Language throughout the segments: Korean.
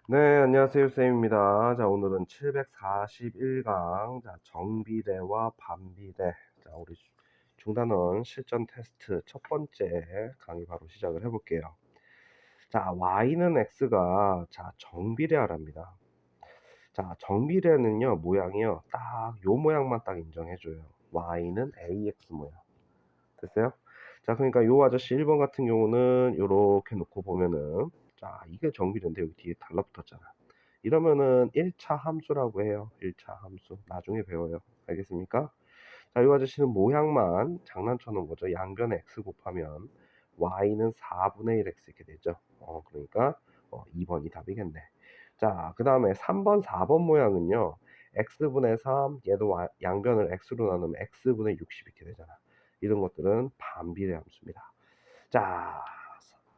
네, 안녕하세요. 쌤입니다. 자, 오늘은 741강, 자, 정비례와 반비례. 자, 우리 중단원 실전 테스트 첫 번째 강의 바로 시작을 해볼게요. 자, y는 x가, 자, 정비례하랍니다. 자, 정비례는요, 모양이요, 딱 요 모양만 딱 인정해줘요. y는 ax 모양. 됐어요? 자, 그러니까 요 아저씨 1번 같은 경우는 요렇게 놓고 보면은, 자, 이게 정비례인데 여기 뒤에 달라붙었잖아. 이러면은 1차 함수라고 해요. 1차 함수. 나중에 배워요. 알겠습니까? 자, 이 아저씨는 모양만 장난쳐 놓은 거죠. 양변에 x 곱하면 y는 4분의 1x 이렇게 되죠. 그러니까 2번이 답이겠네. 자, 그 다음에 3번, 4번 모양은요. x분의 3, 얘도 양변을 x로 나누면 x분의 60 이렇게 되잖아. 이런 것들은 반비례 함수입니다. 자,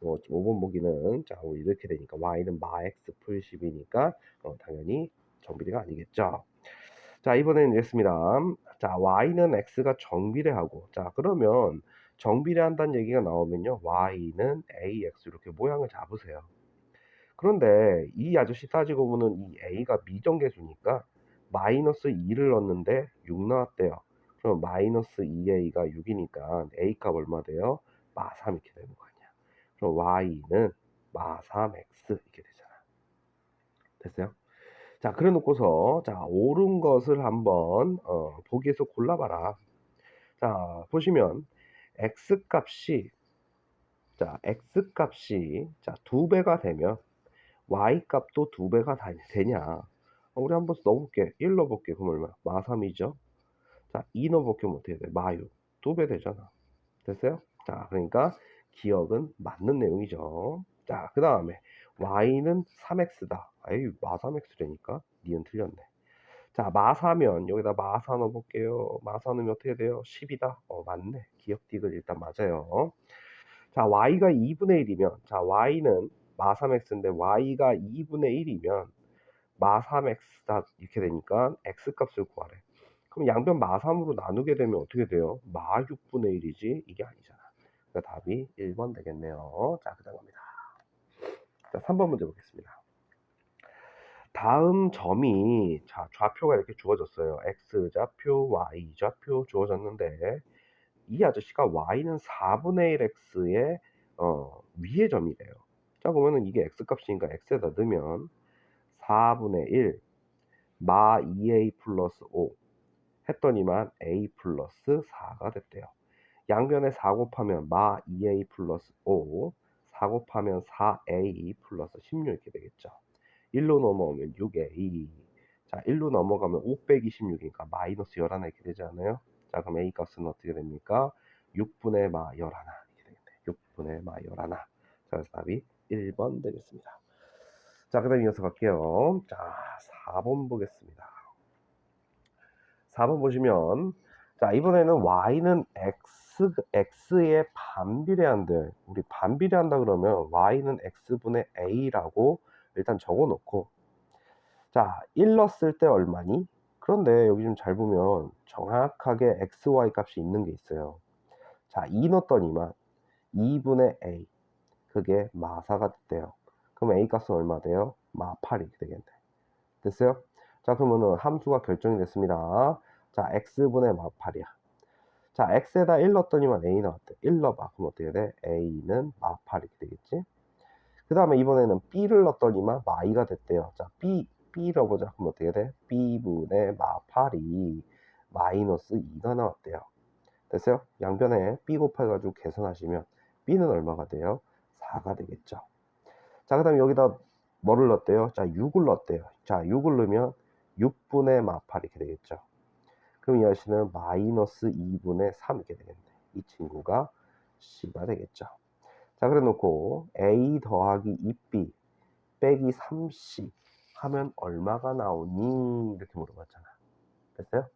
5번 보기는 자, 우리 이렇게 되니까 y는 마 x 풀 10이니까 당연히 정비례가 아니겠죠. 자, 이번에는 이랬습니다. 자, y는 x가 정비례하고, 자, 그러면 정비례한다는 얘기가 나오면요, y는 ax 이렇게 모양을 잡으세요. 그런데 이 아저씨 따지고 보면 이 a가 미정계수니까 마이너스 2를 넣었는데 6 나왔대요. 그럼 마이너스 2a가 6이니까 a 값 얼마 돼요? 마 3 이렇게 되는 거 아니야. 그럼 y는 마 3x 이렇게 되잖아. 됐어요? 자, 그래 놓고서 자, 옳은 것을 한번 보기에서 골라봐라. 자, 보시면 x 값이 자, 2배가 되면 y 값도 2배가 되냐? 우리 한번 넣어볼게. 1 넣어볼게. 그럼 얼마? 마 3이죠. 자, 2 넣어볼게. 그럼 어떻게 돼? 마 6. 2배 되잖아. 됐어요? 자, 그러니까 기억은 맞는 내용이죠. 자, 그 다음에 y는 3x다. 에이, 마 3x라니까? 니은 틀렸네. 자, 마사면 여기다 마사 넣어볼게요. 마사 넣으면 어떻게 돼요? 10이다. 맞네. 기억 디귿 일단 맞아요. 자, y가 2분의 1이면 자, y는 마 3x인데 y가 2분의 1이면 마 3x다 이렇게 되니까 x 값을 구하래. 그럼 양변 마 3으로 나누게 되면 어떻게 돼요? 마 6분의 1이지 이게 아니잖아. 그러니까 답이 1번 되겠네요. 자, 그다음 갑니다. 자, 3번 문제 보겠습니다. 다음 점이 자, 좌표가 이렇게 주어졌어요. x좌표, y좌표 주어졌는데 이 아저씨가 y는 4분의 1x의 위의 점이래요. 자, 그러면은 이게 x 값이니까 x에다 넣으면 4분의 1 마 2a 플러스 5 했더니만 a 플러스 4가 됐대요. 양변에 4 곱하면 마 2a 플러스 5, 4 곱하면 4a 플러스 16 이렇게 되겠죠. 1로 넘어오면 6a. 자, 1로 넘어가면 5 빼기 16이니까 마이너스 11 이렇게 되지 않아요? 자, 그럼 a 값은 어떻게 됩니까? 6분의 마 11 이렇게 되겠네. 6분의 마 11. 자, 그래서 답이 1번 되겠습니다. 자, 그 다음 이어서 갈게요. 자, 4번 보겠습니다. 4번 보시면 자, 이번에는 y는 x에 반비례한대. 우리 반비례한다 그러면 y는 x분의 a라고 일단 적어 놓고 자, 1 넣었을 때 얼마니? 그런데 여기 좀 잘 보면 정확하게 xy 값이 있는 게 있어요. 자, 2 넣었더니만 2분의 a 그게 마 4가 됐대요. 그럼 a 값은 얼마 돼요? 마 8 이렇게 되겠네. 됐어요? 자, 그러면은 함수가 결정이 됐습니다. 자, x분의 마 8이야. 자, x에다 1 넣었더니만 a 나왔대. 1 넣어봐. 그럼 어떻게 돼? a는 마 8 이렇게 되겠지? 그 다음에 이번에는 b를 넣었더니만 마 2가 됐대요. 자, b 넣어보자. 그럼 어떻게 돼? b분의 마 8이 마이너스 2가 나왔대요. 됐어요? 양변에 b 곱해가지고 계산하시면 b는 얼마가 돼요? 4가 되겠죠. 자, 그 다음에 여기다 뭐를 넣었대요? 자, 6을 넣었대요. 자, 6을 넣으면 6분의 마 8 이렇게 되겠죠. 그럼 이 아저씨는 마이너스 2분의 3 이렇게 되겠네. 이 친구가 C가 되겠죠. 자, 그래 놓고 A 더하기 2B 빼기 3C 하면 얼마가 나오니? 이렇게 물어봤잖아. 됐어요?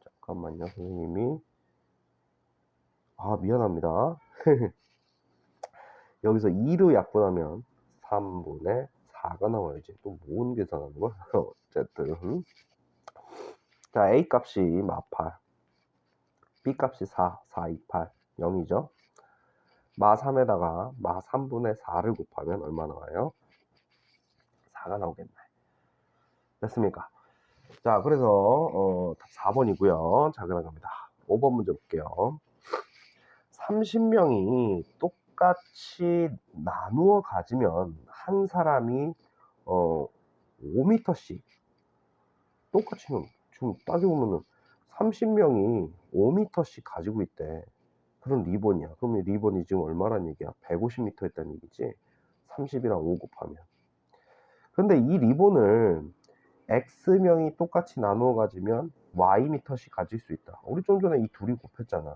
잠깐만요, 선생님이. 미안합니다. 여기서 2로 약분하면 3분의 4가 나와야지. 또 뭔 계산하는 거야? 어쨌든. 자, A 값이 마 8, B 값이 4, 4, 2, 8, 0이죠. 마 3에다가 마 3분의 4를 곱하면 얼마 나와요? 4가 나오겠네. 됐습니까? 자, 그래서 답 4번이고요. 자, 그럼 갑니다. 5번 문제 볼게요. 30명이 똑같이 나누어 가지면 한 사람이 5m씩 똑같이 지금 따져보면은 30명이 5m씩 가지고 있대. 그런 리본이야. 그러면 리본이 지금 얼마란 얘기야? 150m 있다는 얘기지. 30이랑 5 곱하면. 근데 이 리본을 X명이 똑같이 나누어 가지면 Ym씩 가질 수 있다. 우리 좀 전에 이 둘이 곱했잖아.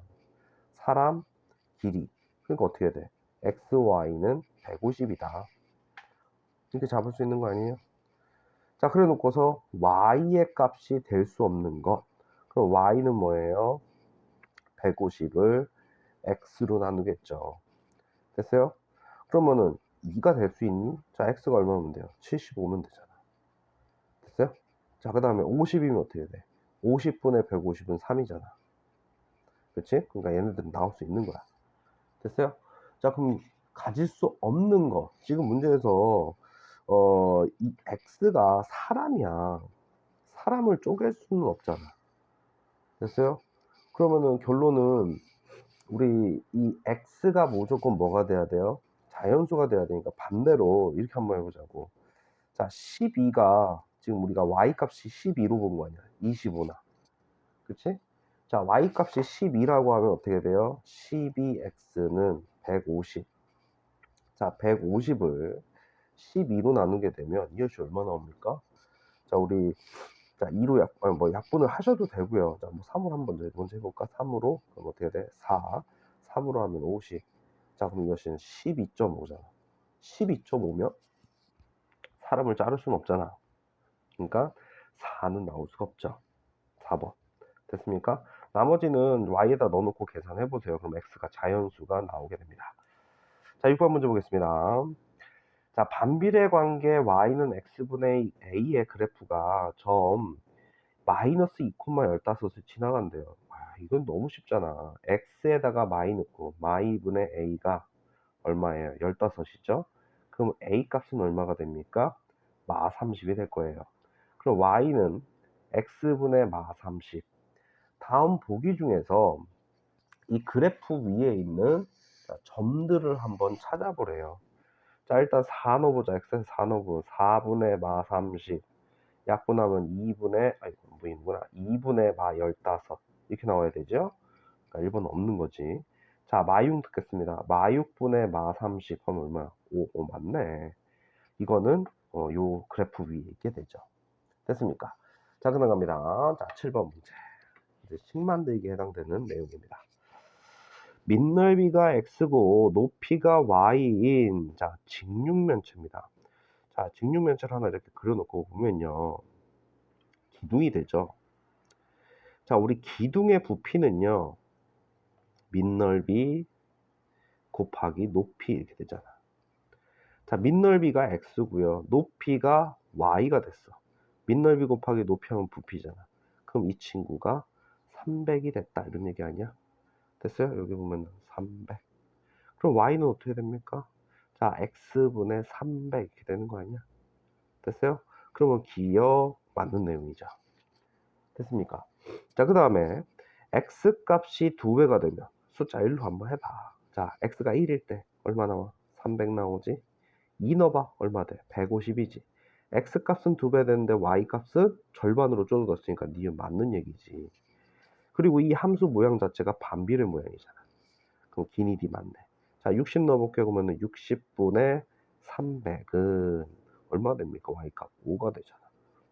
사람, 길이. 그러니까 어떻게 돼? XY는 150이다. 이렇게 잡을 수 있는 거 아니에요? 자, 그래 놓고서 Y의 값이 될 수 없는 것. 그럼 Y는 뭐예요? 150을 X로 나누겠죠. 됐어요? 그러면은 2가 될 수 있니? 자, X가 얼마면 돼요? 75면 되잖아. 됐어요? 자, 그 다음에 50이면 어떻게 돼? 50분의 150은 3이잖아. 그치? 그러니까 얘네들은 나올 수 있는 거야. 됐어요? 자, 그럼 가질 수 없는 거. 지금 문제에서 이 X가 사람이야. 사람을 쪼갤 수는 없잖아. 됐어요? 그러면은 결론은 우리 이 X가 무조건 뭐가 돼야 돼요? 자연수가 돼야 되니까 반대로 이렇게 한번 해보자고. 자, 12가 지금 우리가 Y 값이 12로 본 거 아니야? 25나. 그치? 자, Y 값이 12라고 하면 어떻게 돼요? 12X는 150. 자, 150을 12로 나누게 되면 이것이 얼마 나옵니까? 자, 우리 자, 2로 약분을 하셔도 되고요. 자, 뭐 3으로 한번 먼저 해볼까? 3으로 그럼 어떻게 돼? 4. 3으로 하면 50. 자, 그럼 이것은 12.5잖아. 12.5면 사람을 자를 수는 없잖아. 그러니까 4는 나올 수가 없죠. 4번. 됐습니까? 나머지는 y에다 넣어놓고 계산해 보세요. 그럼 x가 자연수가 나오게 됩니다. 자, 6번 문제 보겠습니다. 자, 반비례 관계 y는 x분의 a의 그래프가 점 마이너스 2,15을 지나간대요. 이건 너무 쉽잖아. x에다가 마이 넣고 마이분의 a가 얼마예요? 15이죠? 그럼 a 값은 얼마가 됩니까? 마 30이 될 거예요. 그럼 y는 x분의 마 30. 다음 보기 중에서 이 그래프 위에 있는 점들을 한번 찾아보래요. 자, 일단 4 넣어보자. x에서 4 넣어보면 4분의 마 30. 약분하면 2분의 마 15. 이렇게 나와야 되죠? 그러니까 1번 없는 거지. 자, 마6 듣겠습니다. 마6분의 마 30 하면 얼마야? 5 맞네. 이거는 요 그래프 위에 있게 되죠. 됐습니까? 자, 그럼 갑니다. 자, 7번 문제. 이제 식 만들기에 해당되는 내용입니다. 밑넓이가 x고 높이가 y인 자, 직육면체입니다. 자, 직육면체를 하나 이렇게 그려놓고 보면요. 기둥이 되죠. 자, 우리 기둥의 부피는요. 밑넓이 곱하기 높이 이렇게 되잖아. 자, 밑넓이가 x고요. 높이가 y가 됐어. 밑넓이 곱하기 높이 하면 부피잖아. 그럼 이 친구가 300이 됐다. 이런 얘기 아니야? 됐어요? 여기 보면 300. 그럼 y는 어떻게 됩니까? 자, x분의 300 이렇게 되는 거 아니야? 됐어요? 그러면 기억 맞는 내용이죠. 됐습니까? 자, 그 다음에 x 값이 2배가 되면 숫자 1로 한번 해봐. 자, x가 1일 때 얼마 나와? 300 나오지? 2 넣어봐. 얼마 돼? 150이지. x 값은 2배 되는데 y 값은 절반으로 줄어들었으니까 니은 맞는 얘기지. 그리고 이 함수 모양 자체가 반비례 모양이잖아. 그럼 기니디 맞네. 자, 60 넣어볼게요. 그러면 60분의 300은 얼마 됩니까? y값 5가 되잖아.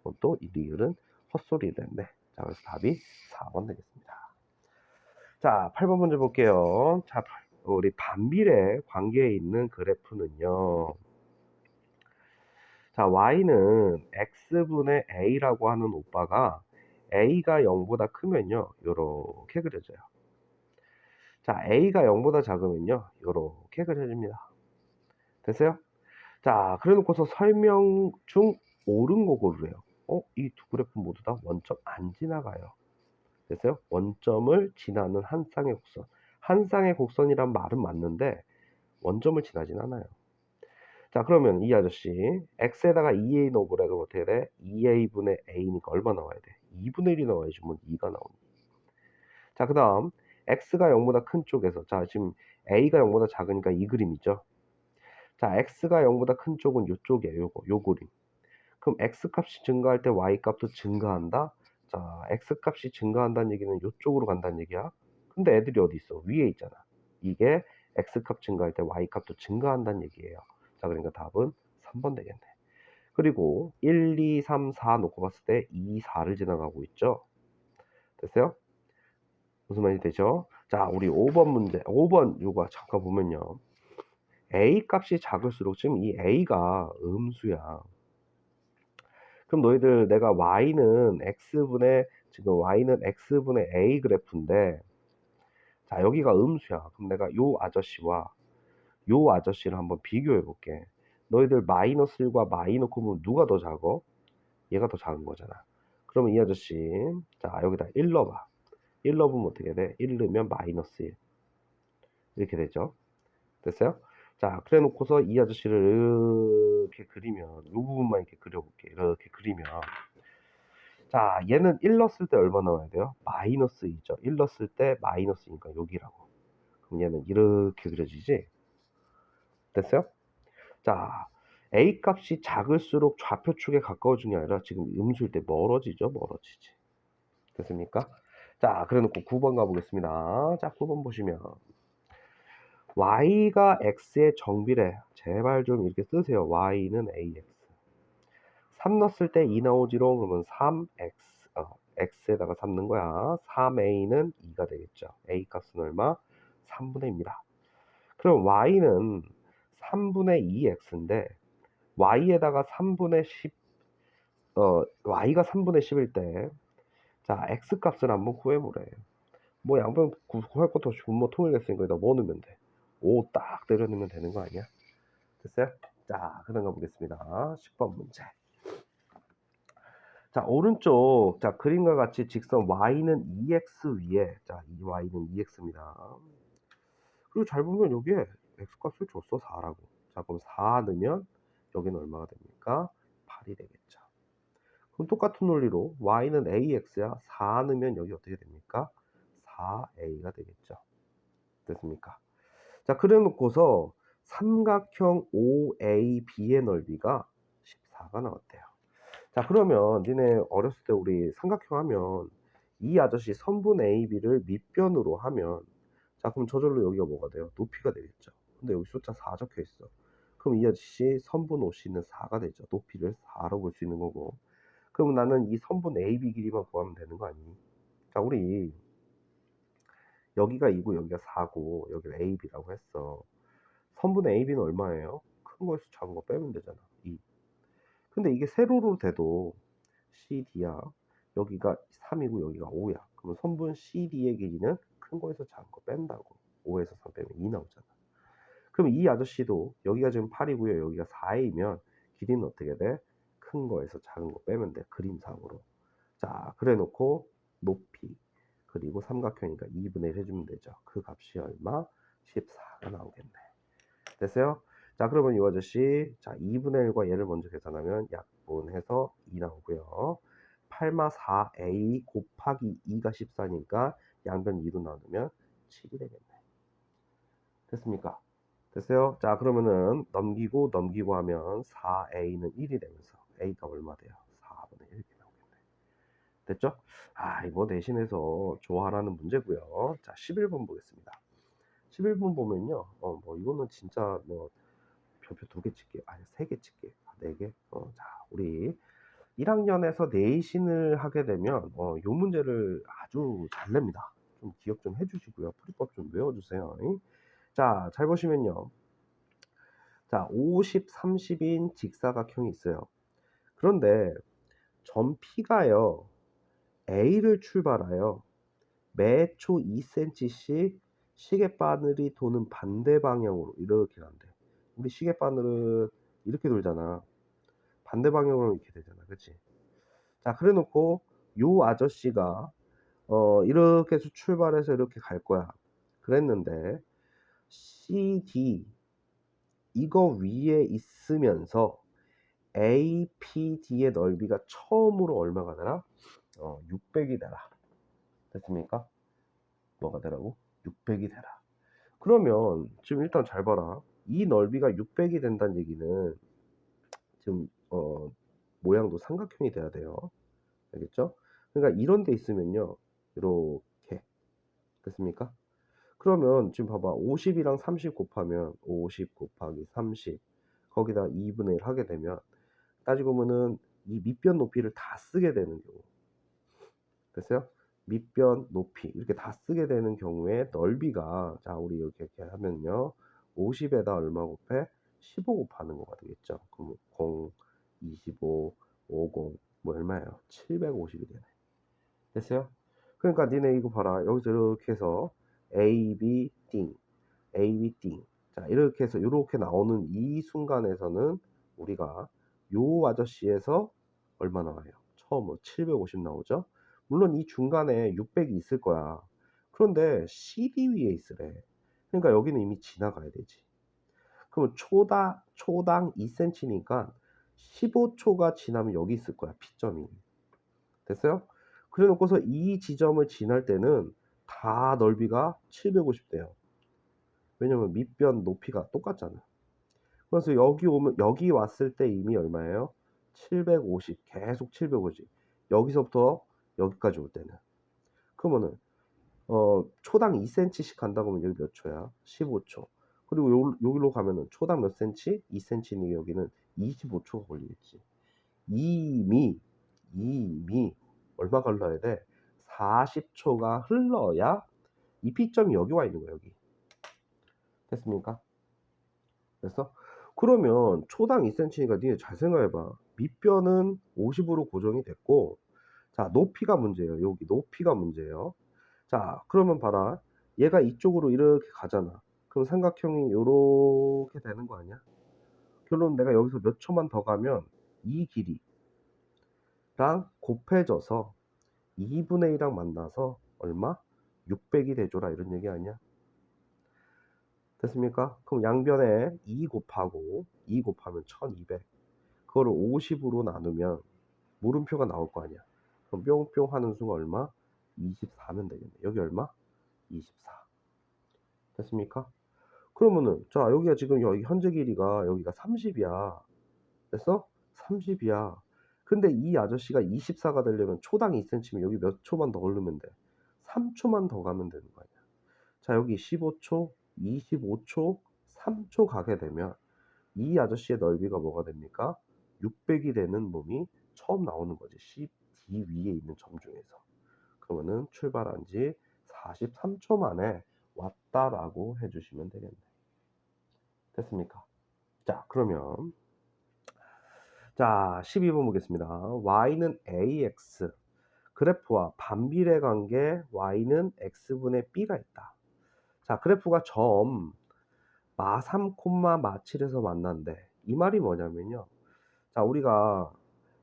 그럼 또 이 리을은 헛소리를 했네. 자, 그래서 답이 4번 되겠습니다. 자, 8번 문제 볼게요. 자, 우리 반비례 관계에 있는 그래프는요. 자, y는 x분의 a라고 하는 오빠가 a가 0보다 크면요. 요렇게 그려져요. 자, a가 0보다 작으면요. 요렇게 그려집니다. 됐어요? 자, 그래 놓고서 설명 중 옳은 거 고르래요. 이 두 그래프 모두 다 원점 안 지나가요. 됐어요? 원점을 지나는 한 쌍의 곡선. 한 쌍의 곡선이란 말은 맞는데 원점을 지나진 않아요. 자, 그러면 이 아저씨 x에다가 2a 넣어보래. 그럼 어떻게 돼? 2a분의 a니까 얼마 나와야 돼? 2분의 1이 나와야지. 뭐 2가 나오니. 자, 그 다음 x가 0보다 큰 쪽에서, 자 지금 a가 0보다 작으니까 이 그림이죠. 자, x가 0보다 큰 쪽은 요쪽이에요. 요 그림. 그럼 x 값이 증가할 때 y 값도 증가한다. 자, x 값이 증가한다는 얘기는 요쪽으로 간다는 얘기야. 근데 애들이 어디 있어? 위에 있잖아. 이게 x 값 증가할 때 y 값도 증가한다는 얘기예요. 자, 그러니까 답은 3번 되겠네. 그리고 1, 2, 3, 4 놓고 봤을 때 2, 4를 지나가고 있죠. 됐어요? 무슨 말이 되죠? 자, 우리 5번 문제. 5번 요거 잠깐 보면요. a 값이 작을수록 지금 이 a가 음수야. 그럼 너희들 내가 y는 x분의, 지금 y는 x분의 a 그래프인데, 자 여기가 음수야. 그럼 내가 요 아저씨와 요 아저씨를 한번 비교해 볼게. 너희들 마이너스 1과 마이 넣고 보면 누가 더 작어? 얘가 더 작은 거잖아. 그러면 이 아저씨, 자 여기다 1 넣어봐. 1 넣으면 어떻게 돼? 1 넣으면 마이너스 1 이렇게 되죠. 됐어요? 자, 그래 놓고서 이 아저씨를 이렇게 그리면, 이 부분만 이렇게 그려볼게. 이렇게 그리면, 자, 얘는 1 넣었을 때 얼마 나와야 돼요? 마이너스 2죠. 1 넣었을 때 마이너스니까 여기라고. 그럼 얘는 이렇게 그려지지? 됐어요? 자, A 값이 작을수록 좌표축에 가까워지는 게 아니라 지금 음수일 때 멀어지죠? 멀어지지. 됐습니까? 자, 그래 놓고 9번 가보겠습니다. 자, 9번 보시면 y가 x의 정비례. 제발 좀 이렇게 쓰세요. y는 ax. 3 넣었을 때 2 나오지롱. 그러면 3x, x에다가 3 넣은 거야. 3a는 2가 되겠죠. a 값은 얼마? 3분의 2입니다. 그럼 y는 3분의 2x인데 y에다가 3분의 10, y가 3분의 10일 때, 자, x 값을 한번 구해보래. 뭐 양변 구할 것도 없이 분모 통일했으니까 여기다 뭐 넣으면 돼? 5 딱 내려놓으면 되는 거 아니야? 됐어요? 자, 그다음 가보겠습니다. 10번 문제. 자, 오른쪽, 자, 그림과 같이 직선 y는 2x 위에, 자, 이 y는 2x입니다. 그리고 잘 보면 여기에 x값을 줬어, 4라고. 자, 그럼 4 넣으면 여기는 얼마가 됩니까? 8이 되겠죠. 그럼 똑같은 논리로 y는 ax야. 4 넣으면 여기 어떻게 됩니까? 4a가 되겠죠. 됐습니까? 자, 그래 놓고서 삼각형 OAB의 넓이가 14가 나왔대요. 자, 그러면 니네 어렸을 때 우리 삼각형 하면 이 아저씨 선분 AB를 밑변으로 하면, 자, 그럼 저절로 여기가 뭐가 돼요? 높이가 되겠죠. 근데 여기 숫자 4 적혀 있어. 그럼 이 아저씨 선분 OC는 4가 되죠. 높이를 4로 볼 수 있는 거고. 그럼 나는 이 선분 AB 길이만 구하면 되는 거 아니니? 자, 우리 여기가 2고 여기가 4고 여기를 AB라고 했어. 선분의 AB는 얼마예요? 큰 거에서 작은 거 빼면 되잖아. 2. 근데 이게 세로로 돼도 CD야. 여기가 3이고 여기가 5야. 그러면 선분 CD의 길이는 큰 거에서 작은 거 뺀다고. 5에서 3 빼면 2 나오잖아. 그럼 이 아저씨도 여기가 지금 8이고요. 여기가 4이면 길이는 어떻게 돼? 큰 거에서 작은 거 빼면 돼. 그림상으로. 자, 그래 놓고 높이 그리고 삼각형이니까 2분의 1 해주면 되죠. 그 값이 얼마? 14가 나오겠네. 됐어요? 자, 그러면 이 아저씨, 자, 2분의 1과 얘를 먼저 계산하면 약분해서 2 나오고요. 8마 4a 곱하기 2가 14니까 양변 2로 나누면 7이 되겠네. 됐습니까? 됐어요? 자, 그러면은 넘기고 하면 4a는 1이 되면서 a가 얼마 돼요? 4분의 1 이렇게 나오겠네. 됐죠? 아, 이거 대신해서 좋아하라는 문제고요. 자, 11번 보겠습니다. 11번 보면요. 뭐 이거는 진짜 뭐 별표 2개 칠게. 아니 3개 칠게. 4개. 자, 우리 1학년에서 내신을 하게 되면 요 문제를 아주 잘 냅니다. 좀 기억 좀 해주시고요. 풀이법 좀 외워주세요. 자, 잘 보시면요. 자, 50, 30인 직사각형이 있어요. 그런데 점 P가요. A를 출발하여 매 초 2cm씩 시계바늘이 도는 반대 방향으로 이렇게 간대. 우리 시계바늘은 이렇게 돌잖아. 반대 방향으로 이렇게 되잖아. 그치? 자, 그래 놓고 요 아저씨가 이렇게 해서 출발해서 이렇게 갈 거야. 그랬는데 CD 이거 위에 있으면서 APD의 넓이가 처음으로 얼마가 되라? 600이 되라. 됐습니까? 뭐가 되라고? 600이 되라. 그러면 지금 일단 잘 봐라. 이 넓이가 600이 된다는 얘기는 지금 모양도 삼각형이 돼야 돼요. 알겠죠? 그러니까 이런 데 있으면요. 이렇게 됐습니까? 그러면 지금 봐봐. 50이랑 30 곱하면 50 곱하기 30 거기다 2분의 1 하게 되면 따지고 보면은 이 밑변 높이를 다 쓰게 되는 경우 됐어요? 밑변 높이 이렇게 다 쓰게 되는 경우에 넓이가 자 우리 이렇게 하면요 50에다 얼마 곱해? 15 곱하는 거가 되겠죠. 그럼 0, 25, 50 뭐 얼마예요? 750이 되네. 됐어요? 그러니까 니네 이거 봐라. 여기서 이렇게 해서 A, B, 띵 A, B, 띵 자 이렇게 해서 이렇게 나오는 이 순간에서는 우리가 요 아저씨에서 얼마 나와요? 처음으로 750 나오죠? 물론 이 중간에 600이 있을 거야. 그런데 CD 위에 있으래. 그러니까 여기는 이미 지나가야 되지. 그럼 초당 2cm니까 15초가 지나면 여기 있을 거야. P점이. 됐어요? 그래 놓고서 이 지점을 지날 때는 다 넓이가 750 돼요. 왜냐면 밑변 높이가 똑같잖아. 그래서 여기 왔을 때 이미 얼마예요? 750 계속 750 여기서부터 여기까지 올 때는 그러면은 초당 2cm씩 간다고 하면 여기 몇 초야? 15초. 그리고 여기로 가면은 초당 몇 cm? 2cm니 여기는 25초가 걸리겠지. 이미 얼마 걸러야 돼? 40초가 흘러야 이 P점이 여기 와 있는 거야, 여기. 됐습니까? 됐어? 그러면 초당 2cm니까 니네 잘 생각해봐. 밑변은 50으로 고정이 됐고, 자, 높이가 문제예요. 여기 높이가 문제예요. 자, 그러면 봐라. 얘가 이쪽으로 이렇게 가잖아. 그럼 삼각형이 요렇게 되는 거 아니야? 결론 내가 여기서 몇 초만 더 가면 이 길이랑 곱해져서 2분의 1이랑 만나서 얼마? 600이 돼줘라 이런 얘기 아니야? 됐습니까? 그럼 양변에 2 곱하고 2 곱하면 1200 그거를 50으로 나누면 물음표가 나올 거 아니야. 그럼 뿅뿅 하는 수가 얼마? 24면 되겠네. 여기 얼마? 24 됐습니까? 그러면은 자 여기가 지금 여기 현재 길이가 여기가 30이야. 됐어? 30이야. 근데 이 아저씨가 24가 되려면 초당 2cm면 여기 몇 초만 더 걸르면 돼? 3초만 더 가면 되는 거 아니야. 자 여기 15초, 25초, 3초 가게 되면 이 아저씨의 넓이가 뭐가 됩니까? 600이 되는 몸이 처음 나오는 거지. CD 위에 있는 점 중에서. 그러면은 출발한 지 43초 만에 왔다라고 해주시면 되겠네. 됐습니까? 자, 그러면 자 12번 보겠습니다. y는 ax 그래프와 반비례 관계 y는 x분의 b가 있다. 자, 그래프가 점 마3, 마7에서 만난대. 이 말이 뭐냐면요. 자, 우리가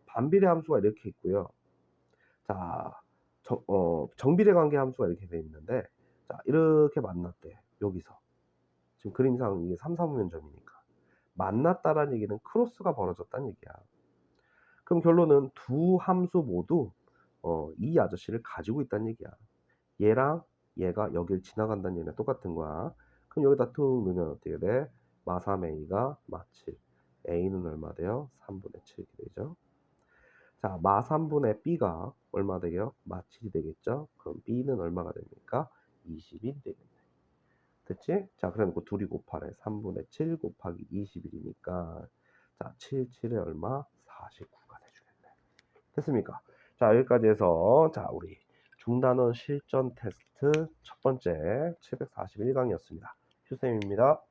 반비례 함수가 이렇게 있고요. 자, 정비례 관계 함수가 이렇게 돼 있는데, 자, 이렇게 만났대. 여기서. 지금 그림상 이게 3, 4분면점이니까. 만났다라는 얘기는 크로스가 벌어졌다는 얘기야. 그럼 결론은 두 함수 모두 이 아저씨를 가지고 있다는 얘기야. 얘랑 얘가 여길 지나간다는 얘기랑 똑같은 거야. 그럼 여기다 툭 넣으면 어떻게 돼? 마3a가 마7. a는 얼마 돼요? 3분의 7이 되죠. 자, 마3분의 b가 얼마 되게요? 마7이 되겠죠. 그럼 b는 얼마가 됩니까? 20이 되겠네. 됐지? 자, 그래 놓고 둘이 곱하래. 3분의 7 곱하기 21이니까 자, 7, 7에 얼마? 49가 돼주겠네. 됐습니까? 자, 여기까지 해서 자, 우리 중단원 실전 테스트 첫 번째 741강이었습니다. 휴쌤입니다.